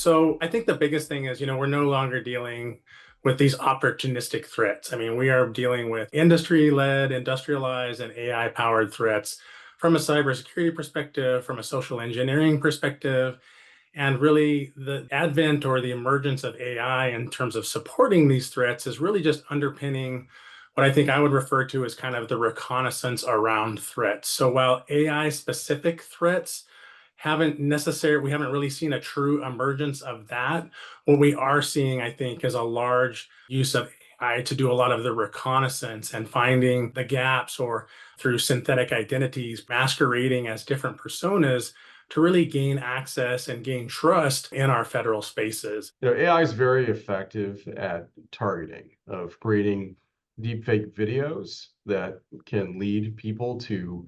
So I think the biggest thing is, we're no longer dealing with these opportunistic threats. I mean, we are dealing with industry-led, industrialized, and AI-powered threats from a cybersecurity perspective, from a social engineering perspective, and really the advent or the emergence of AI in terms of supporting these threats is really just underpinning what I think I would refer to as kind of the reconnaissance around threats. So while AI specific threats we haven't really seen a true emergence of that. What we are seeing, I think, is a large use of AI to do a lot of the reconnaissance and finding the gaps or through synthetic identities masquerading as different personas to really gain access and gain trust in our federal spaces. AI is very effective at targeting, of creating deepfake videos that can lead people to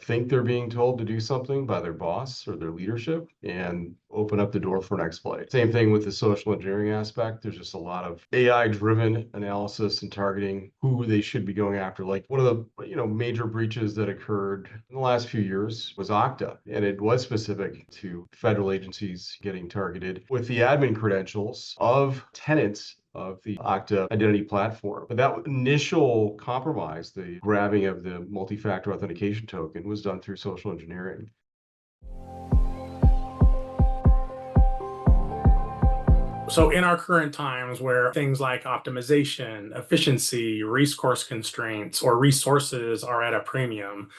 think they're being told to do something by their boss or their leadership and open up the door for an exploit. Same thing with the social engineering aspect. There's just a lot of AI-driven analysis and targeting who they should be going after. Like one of the major breaches that occurred in the last few years was Okta, and it was specific to federal agencies getting targeted with the admin credentials of tenants of the Okta identity platform. But that initial compromise, the grabbing of the multi-factor authentication token, was done through social engineering. So in our current times where things like optimization, efficiency, resource constraints, or resources are at a premium,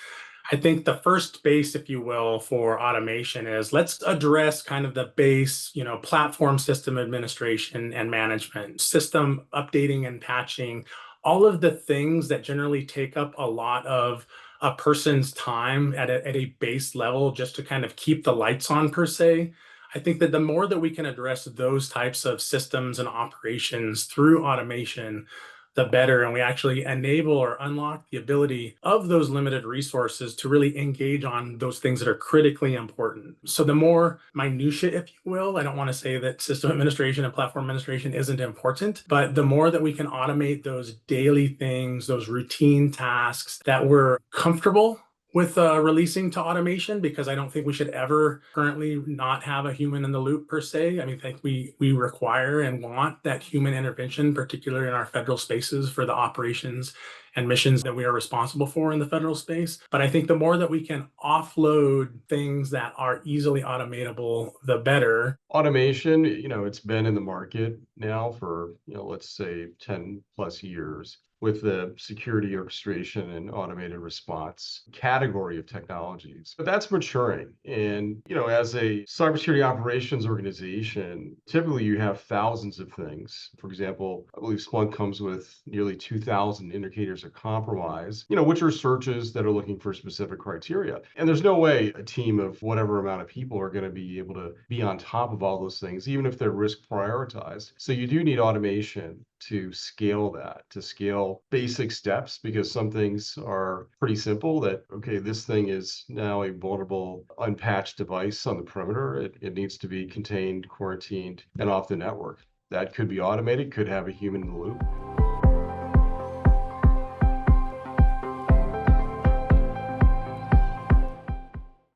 I think the first base, if you will, for automation is let's address kind of the base, platform system administration and management, system updating and patching, all of the things that generally take up a lot of a person's time at a base level just to kind of keep the lights on per se. I think that the more that we can address those types of systems and operations through automation, the better. And we actually enable or unlock the ability of those limited resources to really engage on those things that are critically important. So the more minutia, if you will, I don't want to say that system administration and platform administration isn't important, but the more that we can automate those daily things, those routine tasks that we're comfortable with releasing to automation, because I don't think we should ever currently not have a human in the loop per se. I mean, I think we require and want that human intervention, particularly in our federal spaces for the operations and missions that we are responsible for in the federal space. But I think the more that we can offload things that are easily automatable, the better. Automation, it's been in the market now for, let's say 10 plus years, with the security orchestration and automated response category of technologies. But that's maturing. And, as a cybersecurity operations organization, typically you have thousands of things. For example, I believe Splunk comes with nearly 2,000 indicators of compromise, which are searches that are looking for specific criteria. And there's no way a team of whatever amount of people are going to be able to be on top of all those things, even if they're risk prioritized. So you do need automation to scale that, to scale basic steps, because some things are pretty simple that, okay, this thing is now a vulnerable, unpatched device on the perimeter. It needs to be contained, quarantined, and off the network. That could be automated, could have a human in the loop.